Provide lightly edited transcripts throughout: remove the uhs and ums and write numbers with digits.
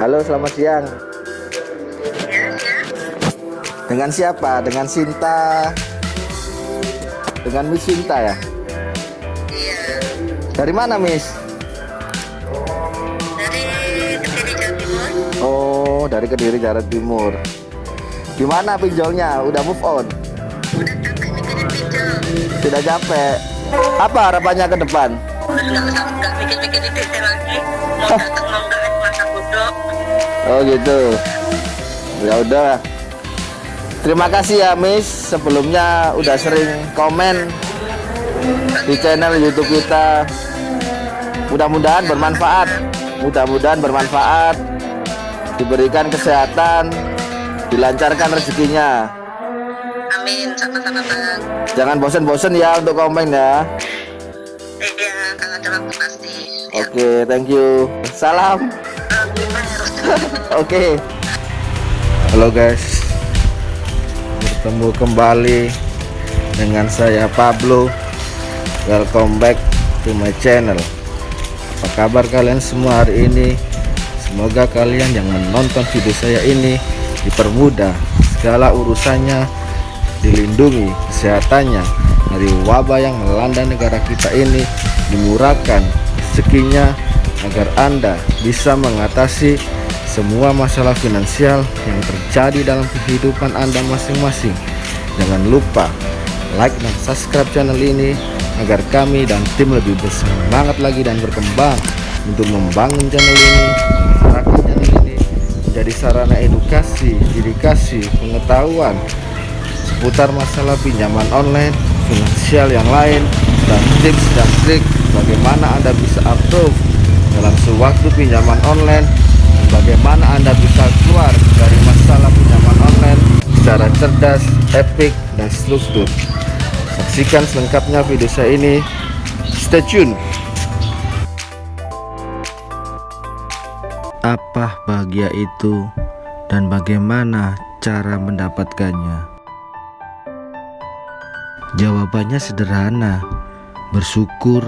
Halo, selamat siang. Dengan siapa? Dengan Sinta. Dengan Miss Sinta ya? Iya, Dari mana, Miss? dari Kediri Jawa Timur. Oh, dari Kediri, Jawa Timur. Gimana pinjolnya? Udah move on? Udah capek mikirin pinjol. Tidak capek. Apa harapannya ke depan? Terus nggak mikir-mikirin pinjol lagi. Mau datang mau nggak masa bodoh. Oh gitu. Ya udah. Terima kasih ya, Miss. Sebelumnya udah sering komen di channel YouTube kita. Mudah-mudahan bermanfaat. Mudah-mudahan bermanfaat. Diberikan kesehatan, dilancarkan rezekinya. Amin, sama-sama bang. Jangan bosen-bosen ya untuk komen ya. Iya, kalau ada waktu pasti. Ya. Oke, thank you. Salam. Oke. Halo guys. Bertemu kembali dengan saya Pablo. Welcome back to my channel. Apa kabar kalian semua hari ini? Semoga kalian yang menonton video saya ini dipermudah segala urusannya, dilindungi kesehatannya dari wabah yang melanda negara kita ini, dimurahkan rezekinya agar Anda bisa mengatasi semua masalah finansial yang terjadi dalam kehidupan Anda masing-masing. Jangan lupa like dan subscribe channel ini agar kami dan tim lebih bersemangat lagi dan berkembang untuk membangun channel ini, mengarahkan channel ini menjadi sarana edukasi, dedikasi, pengetahuan seputar masalah pinjaman online, finansial yang lain, dan tips dan trik bagaimana Anda bisa approve dalam sewaktu pinjaman online, dan bagaimana Anda bisa keluar dari masalah pinjaman online secara cerdas, epic, dan struktur. Saksikan selengkapnya video saya ini. Stay tune. Apa bahagia itu dan bagaimana cara mendapatkannya? Jawabannya sederhana. Bersyukur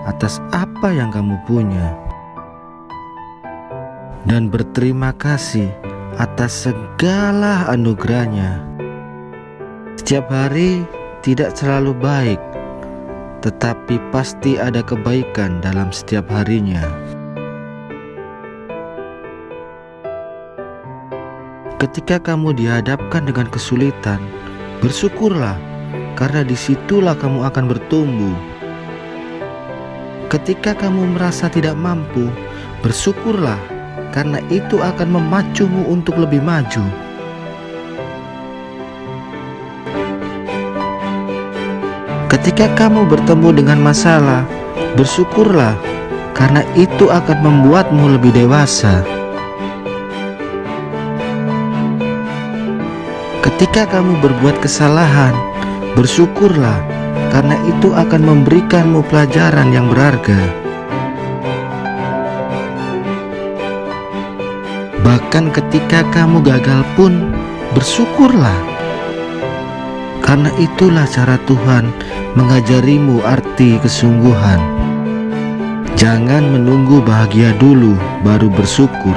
atas apa yang kamu punya dan berterima kasih atas segala anugerahnya. Setiap hari tidak selalu baik, tetapi pasti ada kebaikan dalam setiap harinya. Ketika kamu dihadapkan dengan kesulitan, bersyukurlah, karena disitulah kamu akan bertumbuh. Ketika kamu merasa tidak mampu, bersyukurlah, karena itu akan memacumu untuk lebih maju. Ketika kamu bertemu dengan masalah, bersyukurlah, karena itu akan membuatmu lebih dewasa. Ketika kamu berbuat kesalahan, bersyukurlah, karena itu akan memberikanmu pelajaran yang berharga. Bahkan ketika kamu gagal pun, bersyukurlah, karena itulah cara Tuhan mengajarimu arti kesungguhan. Jangan menunggu bahagia dulu baru bersyukur,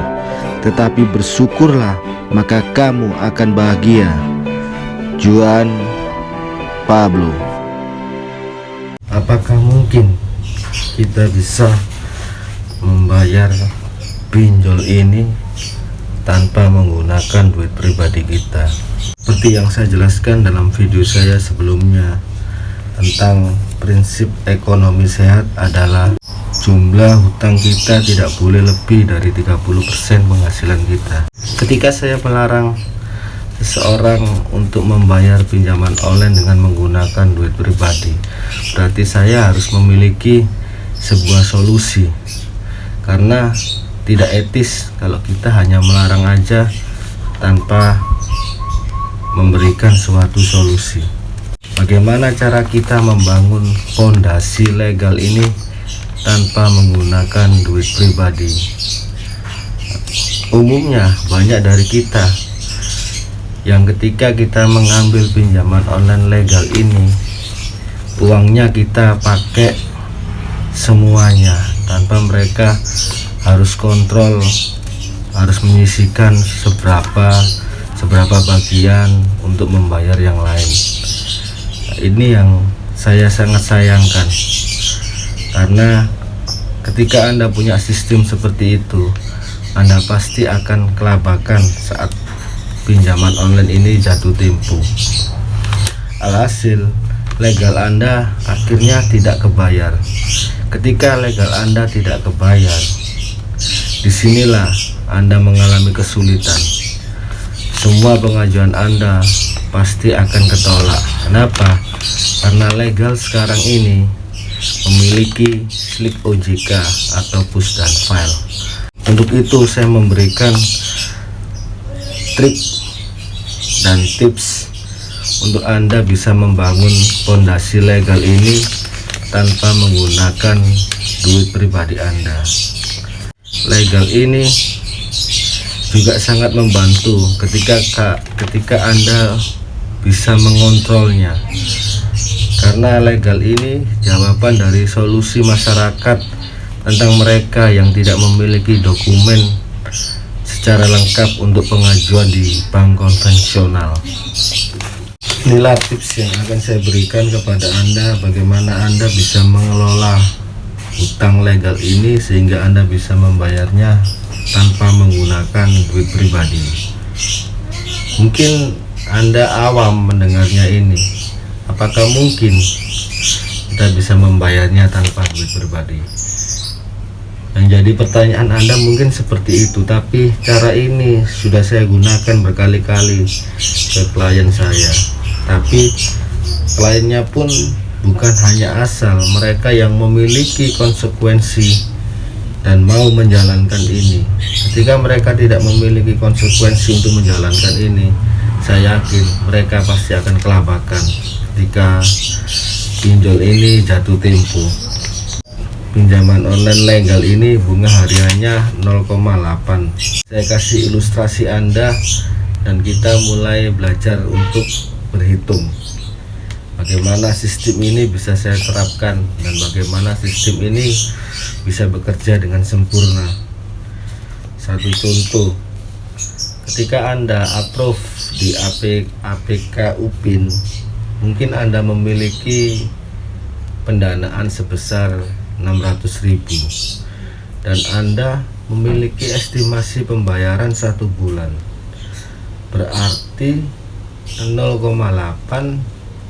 tetapi bersyukurlah, maka kamu akan bahagia. Juan Pablo. Apakah mungkin kita bisa membayar pinjol ini tanpa menggunakan duit pribadi kita? Seperti yang saya jelaskan dalam video saya sebelumnya tentang prinsip ekonomi sehat adalah jumlah hutang kita tidak boleh lebih dari 30% penghasilan kita. Ketika saya melarang seseorang untuk membayar pinjaman online dengan menggunakan duit pribadi, berarti saya harus memiliki sebuah solusi, karena tidak etis kalau kita hanya melarang aja tanpa memberikan suatu solusi. Bagaimana cara kita membangun fondasi legal ini tanpa menggunakan duit pribadi? Umumnya banyak dari kita yang ketika kita mengambil pinjaman online legal ini, uangnya kita pakai semuanya tanpa mereka harus kontrol harus menyisihkan seberapa bagian untuk membayar yang lain. Nah, ini yang saya sangat sayangkan, karena ketika Anda punya sistem seperti itu, Anda pasti akan kelabakan saat pinjaman online ini jatuh tempo. Alhasil legal Anda akhirnya tidak kebayar. Ketika legal Anda tidak kebayar, disinilah Anda mengalami kesulitan. Semua pengajuan Anda pasti akan ketolak. Kenapa? Karena legal sekarang ini memiliki slip OJK atau push dan file. Untuk itu saya memberikan trik dan tips untuk Anda bisa membangun fondasi legal ini tanpa menggunakan duit pribadi Anda. Legal ini juga sangat membantu ketika Anda bisa mengontrolnya, karena legal ini jawaban dari solusi masyarakat tentang mereka yang tidak memiliki dokumen secara lengkap untuk pengajuan di bank konvensional. Inilah tips yang akan saya berikan kepada Anda, bagaimana Anda bisa mengelola hutang legal ini sehingga Anda bisa membayarnya tanpa menggunakan duit pribadi. Mungkin Anda awam mendengarnya ini, apakah mungkin kita bisa membayarnya tanpa duit pribadi? Yang jadi pertanyaan Anda mungkin seperti itu, tapi cara ini sudah saya gunakan berkali-kali ke klien saya. Tapi kliennya pun bukan hanya asal, mereka yang memiliki konsekuensi dan mau menjalankan ini. Ketika mereka tidak memiliki konsekuensi untuk menjalankan ini, saya yakin mereka pasti akan kelabakan ketika pinjol ini jatuh tempo. Pinjaman online legal ini bunga hariannya 0,8. Saya kasih ilustrasi Anda dan kita mulai belajar untuk berhitung bagaimana sistem ini bisa saya terapkan dan bagaimana sistem ini bisa bekerja dengan sempurna. Satu contoh, ketika Anda approve di APK UPIN, mungkin Anda memiliki pendanaan sebesar 600.000 dan Anda memiliki estimasi pembayaran 1 bulan, berarti 0,8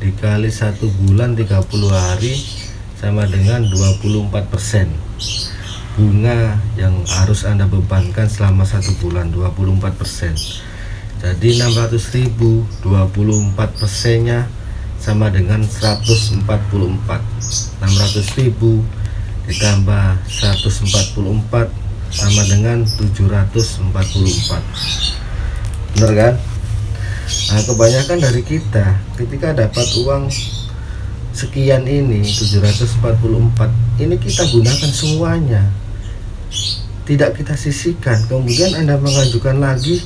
dikali 1 bulan 30 hari sama dengan 24% bunga yang harus Anda bebankan selama 1 bulan, 24%. Jadi 600.000 24% nya sama dengan 144. 600.000 ditambah 144 sama dengan 744. Bener kan? Nah, kebanyakan dari kita ketika dapat uang sekian ini 744, ini kita gunakan semuanya, tidak kita sisihkan. Kemudian Anda mengajukan lagi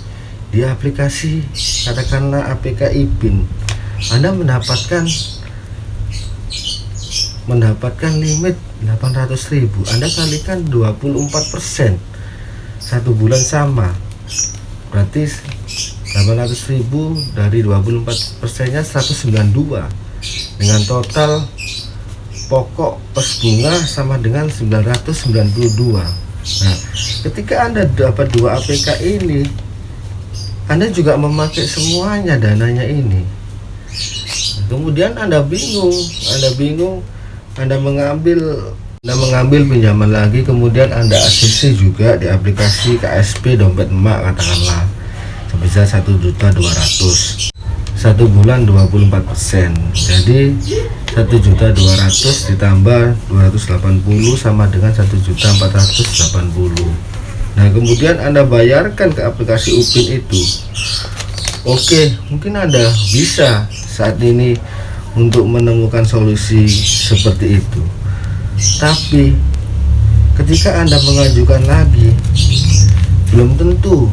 di aplikasi katakanlah APK IPIN, Anda mendapatkan limit 800.000, Anda kalikan 24%, 1 bulan sama, berarti 800.000 dari 24% nya 192, dengan total pokok plus bunga sama dengan 992. Nah, ketika Anda dapat 2 APK ini, Anda juga memakai semuanya dananya ini. Kemudian Anda bingung, Anda mengambil pinjaman lagi, kemudian Anda ACC juga di aplikasi KSP dompet emak katakanlah sebesar 1.200.000, 1 bulan 24%, jadi 1.200.000 ditambah 280 sama dengan 1.480.000. Nah, kemudian Anda bayarkan ke aplikasi UPIN itu. Oke, mungkin Anda bisa saat ini untuk menemukan solusi seperti itu, tapi ketika Anda mengajukan lagi, belum tentu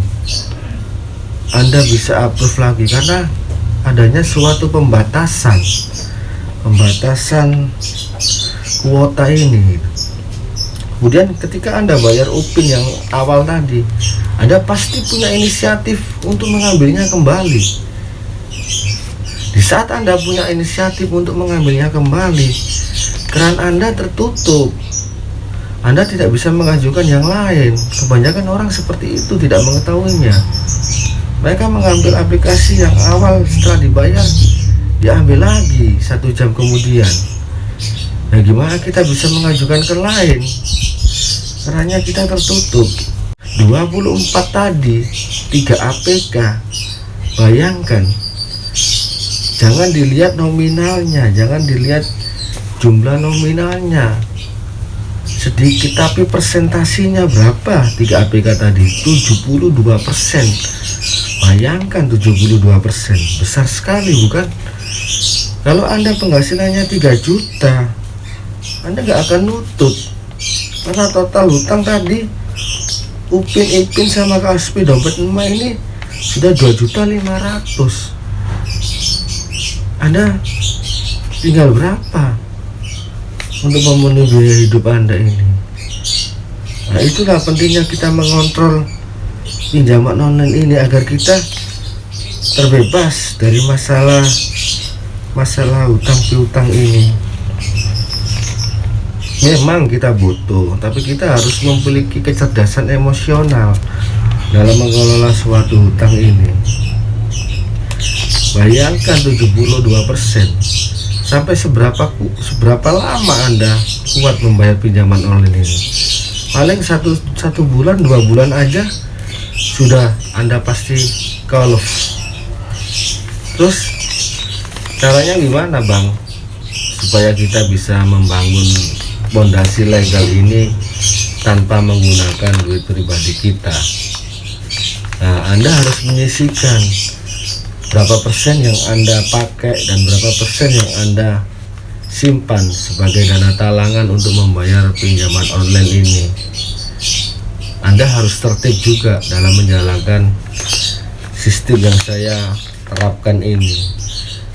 Anda bisa approve lagi karena adanya suatu pembatasan kuota ini. Kemudian ketika Anda bayar UPIN yang awal tadi, Anda pasti punya inisiatif untuk mengambilnya kembali. Di saat Anda punya inisiatif untuk mengambilnya kembali, keran Anda tertutup. Anda tidak bisa mengajukan yang lain. Kebanyakan orang seperti itu tidak mengetahuinya. Mereka mengambil aplikasi yang awal, setelah dibayar diambil lagi 1 jam kemudian. Nah, gimana kita bisa mengajukan ke lain? Kerannya kita tertutup. 24 tadi 3 APK. Bayangkan, jangan dilihat nominalnya, jangan dilihat jumlah nominalnya sedikit, tapi persentasinya berapa? 3 APK tadi 72%. Bayangkan 72%, besar sekali bukan? Kalau Anda penghasilannya 3 juta, Anda nggak akan nutut, karena total hutang tadi UPIN, IPIN sama KSP dompet emak ini sudah 2.500.000. Anda tinggal berapa untuk memenuhi biaya hidup Anda ini? Nah, itulah pentingnya kita mengontrol pinjaman online ini agar kita terbebas dari masalah hutang piutang ini. Memang kita butuh, tapi kita harus memiliki kecerdasan emosional dalam mengelola suatu hutang ini. Bayangkan 72%. Sampai seberapa lama Anda kuat membayar pinjaman online ini? Paling satu bulan, 2 bulan aja sudah Anda pasti call off. Terus caranya gimana, Bang, supaya kita bisa membangun fondasi legal ini tanpa menggunakan duit pribadi kita? Nah, Anda harus menyisihkan berapa persen yang Anda pakai dan berapa persen yang Anda simpan sebagai dana talangan untuk membayar pinjaman online ini. Anda harus tertib juga dalam menjalankan sistem yang saya terapkan ini,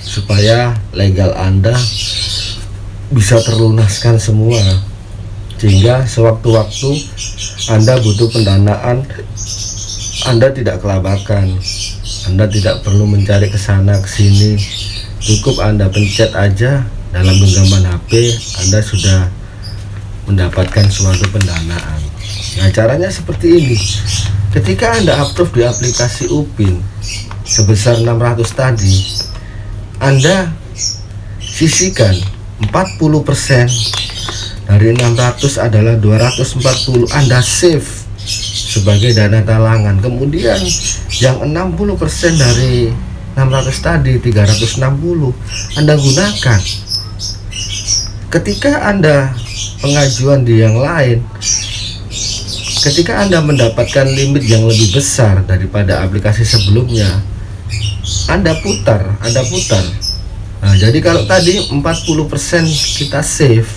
supaya legal Anda bisa terlunaskan semua, sehingga sewaktu-waktu Anda butuh pendanaan, Anda tidak kelabakan. Anda tidak perlu mencari kesana kesini, cukup Anda pencet aja dalam genggaman HP, Anda sudah mendapatkan suatu pendanaan. Nah, caranya seperti ini. Ketika Anda approve di aplikasi UPIN sebesar 600 tadi, Anda sisihkan 40% dari 600 adalah 240, Anda save sebagai dana talangan. Kemudian yang 60% dari 600 tadi, 360, Anda gunakan. Ketika Anda pengajuan di yang lain, ketika Anda mendapatkan limit yang lebih besar daripada aplikasi sebelumnya, Anda putar. Nah, jadi kalau tadi 40% kita save,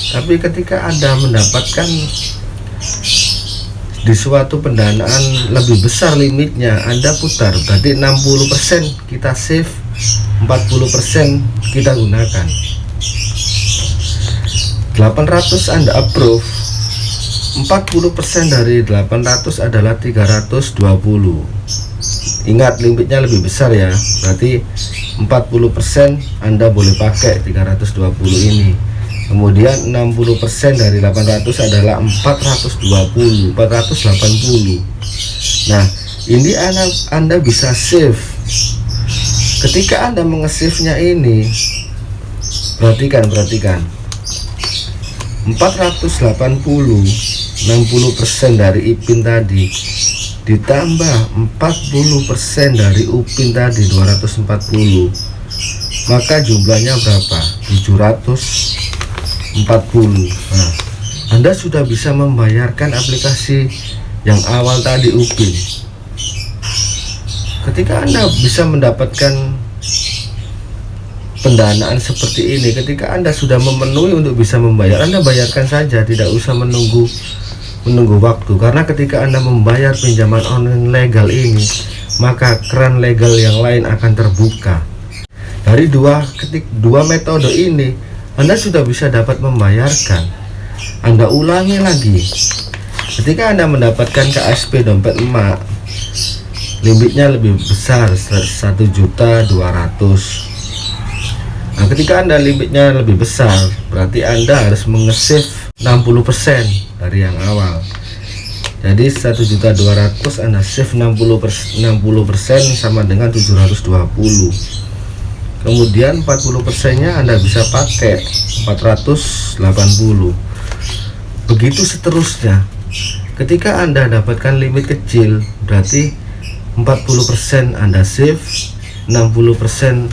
tapi ketika Anda mendapatkan di suatu pendanaan lebih besar limitnya, Anda putar. Berarti 60% kita save, 40% kita gunakan. 800 Anda approve, 40% dari 800 adalah 320. Ingat, limitnya lebih besar ya, berarti 40% Anda boleh pakai 320 ini. Kemudian 60% dari 800 adalah 480. Nah, ini Anda bisa save. Ketika Anda mengesave-nya ini, perhatikan 480, 60% dari IPIN tadi ditambah 40% dari UPIN tadi 240, maka jumlahnya berapa? 740. Nah, Anda sudah bisa membayarkan aplikasi yang awal tadi UPIN. Ketika Anda bisa mendapatkan pendanaan seperti ini, ketika Anda sudah memenuhi untuk bisa membayar, Anda bayarkan saja, tidak usah menunggu waktu. Karena ketika Anda membayar pinjaman online legal ini, maka keran legal yang lain akan terbuka. Dari dua metode ini, Anda sudah bisa dapat membayarkan. Anda ulangi lagi. Ketika Anda mendapatkan KSP dompet emak, limitnya lebih besar 1.200.000. Nah, ketika Anda limitnya lebih besar, berarti Anda harus mengesave 60% dari yang awal. Jadi 1.200.000 Anda save 60% sama dengan 720. Kemudian 40% nya Anda bisa pakai 480. Begitu seterusnya. Ketika Anda dapatkan limit kecil, berarti 40% Anda save, 60%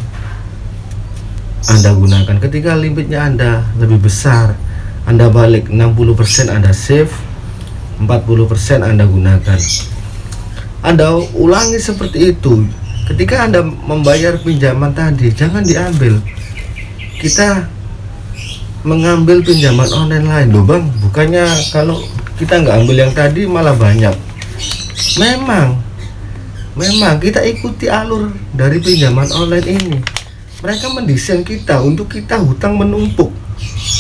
Anda gunakan. Ketika limitnya Anda lebih besar, Anda balik 60% Anda save, 40% Anda gunakan. Anda ulangi seperti itu. Ketika Anda membayar pinjaman tadi, jangan diambil. Kita mengambil pinjaman online lain loh bang, bukannya kalau kita nggak ambil yang tadi malah banyak. Memang kita ikuti alur dari pinjaman online ini. Mereka mendesain kita untuk kita hutang menumpuk.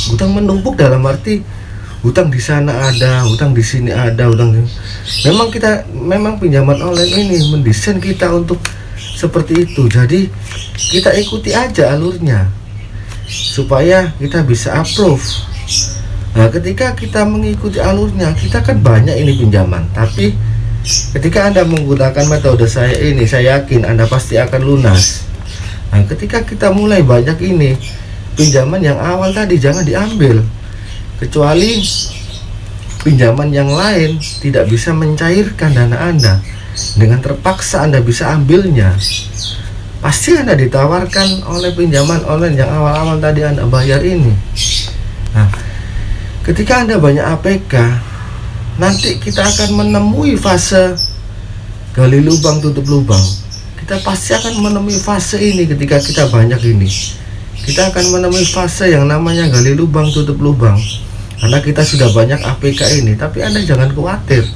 Hutang menumpuk dalam arti hutang di sana ada, hutang di sini ada, hutang. Memang pinjaman online ini mendesain kita untuk seperti itu. Jadi kita ikuti aja alurnya supaya kita bisa approve. Nah, ketika kita mengikuti alurnya, kita kan banyak ini pinjaman. Tapi ketika Anda menggunakan metode saya ini, saya yakin Anda pasti akan lunas. Nah, ketika kita mulai banyak ini pinjaman yang awal tadi jangan diambil. Kecuali pinjaman yang lain tidak bisa mencairkan dana Anda, dengan terpaksa Anda bisa ambilnya. Pasti Anda ditawarkan oleh pinjaman online yang awal-awal tadi Anda bayar ini. Nah, ketika Anda banyak APK, nanti kita akan menemui fase gali lubang tutup lubang. Kita pasti akan menemui fase ini. Ketika kita banyak ini, kita akan menemui fase yang namanya gali lubang tutup lubang. Karena kita sudah banyak APK ini. Tapi Anda jangan khawatir,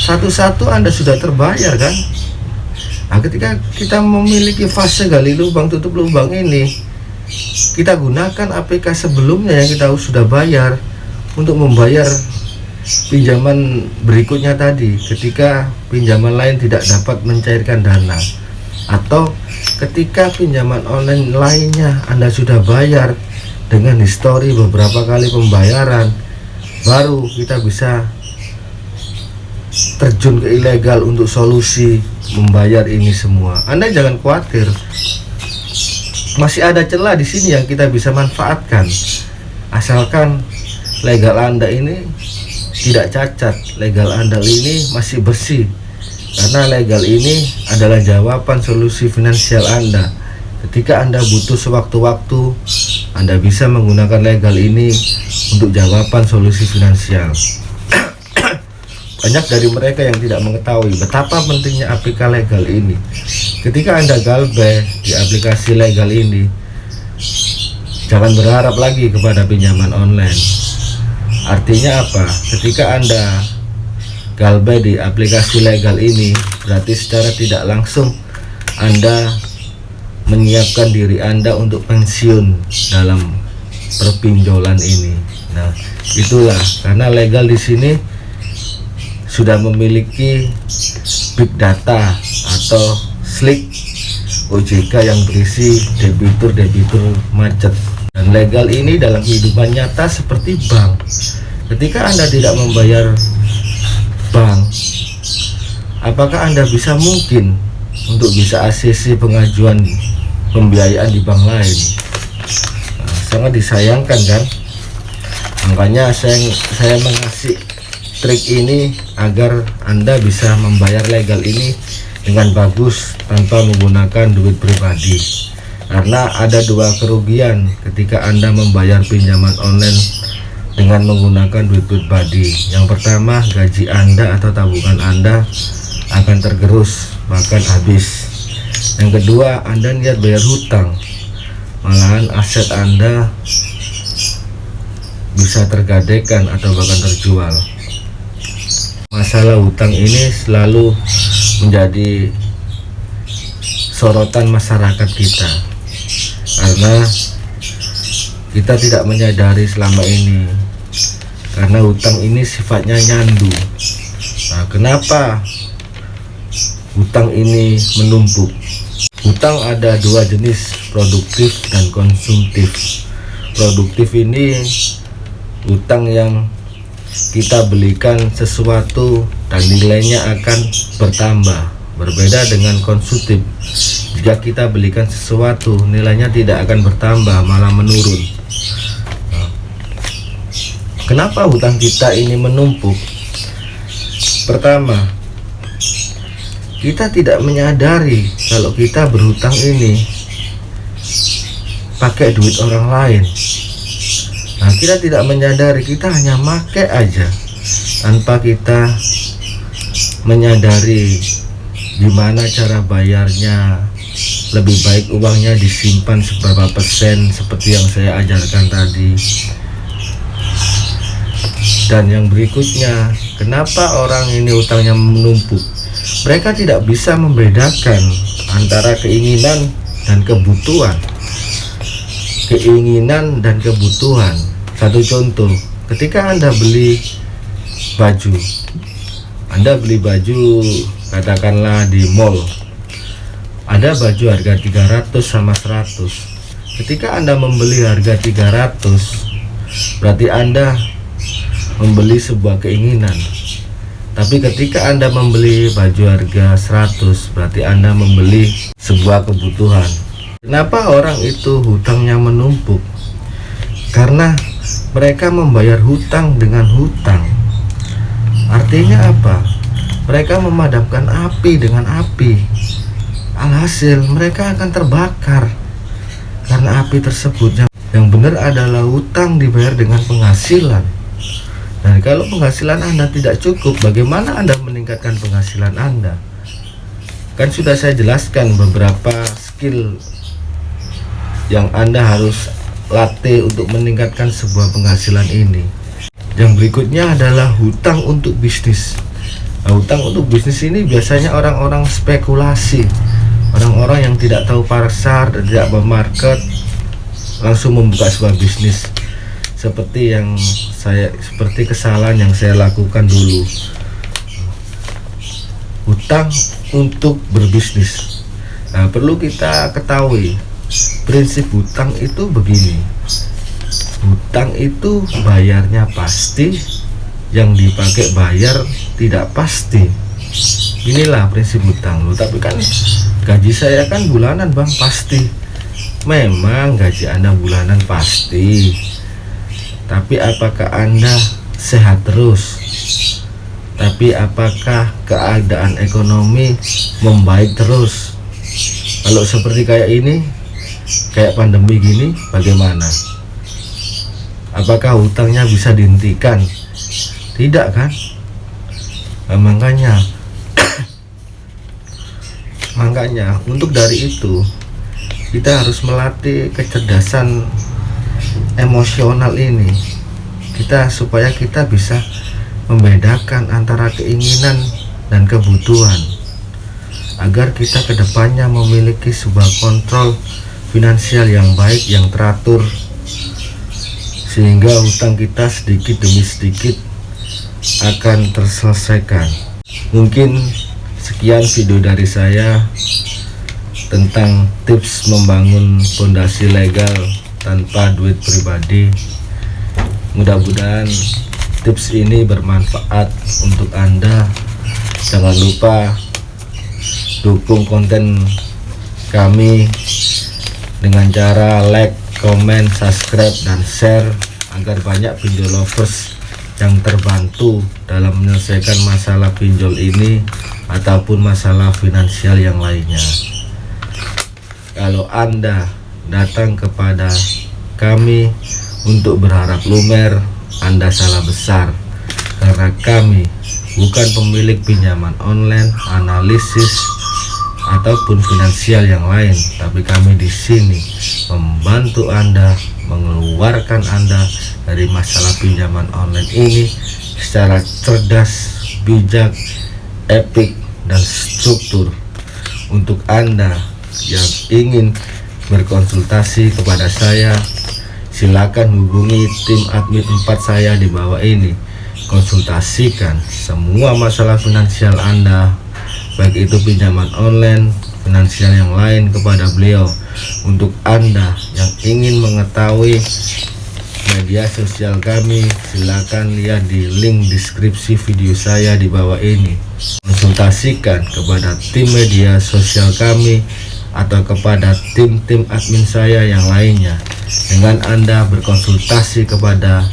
satu-satu Anda sudah terbayar kan. Nah, ketika kita memiliki fase gali lubang tutup lubang ini, kita gunakan APK sebelumnya yang kita sudah bayar untuk membayar pinjaman berikutnya tadi. Ketika pinjaman lain tidak dapat mencairkan dana, atau ketika pinjaman online lainnya Anda sudah bayar dengan histori beberapa kali pembayaran, baru kita bisa terjun ke ilegal untuk solusi membayar ini semua. Anda jangan khawatir, masih ada celah di sini yang kita bisa manfaatkan, asalkan legal Anda ini tidak cacat, legal Anda ini masih bersih. Karena legal ini adalah jawaban solusi finansial Anda. Ketika Anda butuh sewaktu-waktu, Anda bisa menggunakan legal ini untuk jawaban solusi finansial. Banyak dari mereka yang tidak mengetahui betapa pentingnya APK legal ini. Ketika Anda galbay di aplikasi legal ini, jangan berharap lagi kepada pinjaman online. Artinya apa? Ketika Anda galbay di aplikasi legal ini, berarti secara tidak langsung Anda menyiapkan diri Anda untuk pensiun dalam perpinjolan ini. Nah, itulah karena legal di sini sudah memiliki big data atau slick OJK yang berisi debitur macet. Dan legal ini dalam kehidupan nyata seperti bank. Ketika Anda tidak membayar bank, apakah Anda bisa mungkin untuk bisa ACC pengajuan pembiayaan di bank lain? Nah, sangat disayangkan kan. Makanya saya mengasih trik ini agar Anda bisa membayar legal ini dengan bagus tanpa menggunakan duit pribadi. Karena ada dua kerugian ketika Anda membayar pinjaman online dengan menggunakan duit pribadi. Yang pertama, gaji Anda atau tabungan Anda akan tergerus, bahkan habis. Yang kedua, Anda niat bayar hutang, malahan aset Anda bisa tergadaikan atau bahkan terjual. Masalah hutang ini selalu menjadi sorotan masyarakat kita, karena kita tidak menyadari selama ini karena hutang ini sifatnya nyandu. Nah, kenapa hutang ini menumpuk? Hutang ada dua jenis, produktif dan konsumtif. Produktif ini hutang yang kita belikan sesuatu dan nilainya akan bertambah. Berbeda dengan konsumtif, jika kita belikan sesuatu nilainya tidak akan bertambah, malah menurun. Nah, kenapa hutang kita ini menumpuk? Pertama, kita tidak menyadari kalau kita berhutang ini pakai duit orang lain. Nah, kita tidak menyadari, kita hanya pakai aja tanpa kita menyadari gimana cara bayarnya. Lebih baik uangnya disimpan seberapa persen seperti yang saya ajarkan tadi. Dan yang berikutnya, kenapa orang ini utangnya menumpuk? Mereka tidak bisa membedakan antara keinginan dan kebutuhan. Keinginan dan kebutuhan. Satu contoh, ketika Anda beli baju, katakanlah di mall, ada baju harga 300 sama 100. Ketika Anda membeli harga 300, berarti Anda membeli sebuah keinginan. Tapi ketika Anda membeli baju harga 100, berarti Anda membeli sebuah kebutuhan. Kenapa orang itu hutangnya menumpuk? Karena mereka membayar hutang dengan hutang. Artinya apa? Mereka memadamkan api dengan api. Alhasil mereka akan terbakar. Karena api tersebut yang benar adalah hutang dibayar dengan penghasilan. Dan kalau penghasilan Anda tidak cukup, bagaimana Anda meningkatkan penghasilan Anda? Kan sudah saya jelaskan beberapa skill yang Anda harus latih untuk meningkatkan sebuah penghasilan ini. Yang berikutnya adalah hutang untuk bisnis. Nah, hutang untuk bisnis ini biasanya orang-orang spekulasi, orang-orang yang tidak tahu pasar dan tidak bermarket, langsung membuka sebuah bisnis. Seperti kesalahan yang saya lakukan dulu. Hutang untuk berbisnis. Nah, perlu kita ketahui prinsip hutang itu begini. Hutang itu bayarnya pasti, yang dipakai bayar tidak pasti. Inilah prinsip hutang. Loh, tapi kan gaji saya kan bulanan, Bang. Pasti. Memang gaji Anda bulanan pasti. Tapi apakah Anda sehat terus? Tapi apakah keadaan ekonomi membaik terus? Kalau seperti kayak ini, kayak pandemi gini, bagaimana? Apakah hutangnya bisa dihentikan? Tidak kan? Nah, makanya untuk dari itu kita harus melatih kecerdasan emosional ini supaya kita bisa membedakan antara keinginan dan kebutuhan, agar kita kedepannya memiliki sebuah kontrol finansial yang baik, yang teratur, sehingga hutang kita sedikit demi sedikit akan terselesaikan. Mungkin sekian video dari saya tentang tips membangun fondasi legal tanpa duit pribadi. Mudah-mudahan tips ini bermanfaat untuk Anda. Jangan lupa dukung konten kami dengan cara like, comment, subscribe, dan share agar banyak pinjol lovers yang terbantu dalam menyelesaikan masalah pinjol ini ataupun masalah finansial yang lainnya. Kalau Anda datang kepada kami untuk berharap lumer, Anda salah besar, karena kami bukan pemilik pinjaman online, analisis, ataupun finansial yang lain, tapi kami di sini membantu Anda, mengeluarkan Anda dari masalah pinjaman online ini secara cerdas, bijak, epic, dan struktur. Untuk Anda yang ingin berkonsultasi kepada saya, silakan hubungi tim admin 4 saya di bawah ini. Konsultasikan semua masalah finansial Anda, baik itu pinjaman online, finansial yang lain kepada beliau. Untuk Anda yang ingin mengetahui media sosial kami, silakan lihat di link deskripsi video saya di bawah ini. Konsultasikan kepada tim media sosial kami atau kepada tim-tim admin saya yang lainnya. Dengan Anda berkonsultasi kepada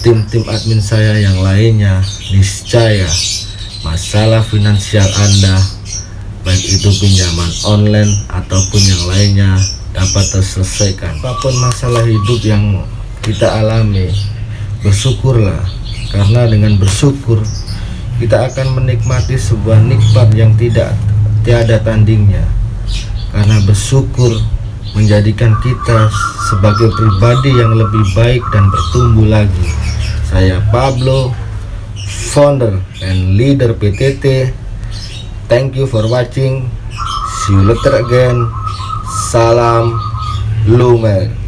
tim-tim admin saya yang lainnya, niscaya masalah finansial Anda, baik itu pinjaman online ataupun yang lainnya, dapat terselesaikan. Apapun masalah hidup yang kita alami, bersyukurlah, karena dengan bersyukur kita akan menikmati sebuah nikmat yang tiada tandingnya. Karena bersyukur menjadikan kita sebagai pribadi yang lebih baik dan bertumbuh lagi. Saya Pablo, founder and leader PTT. Thank you for watching. See you later again. Salam Lumer.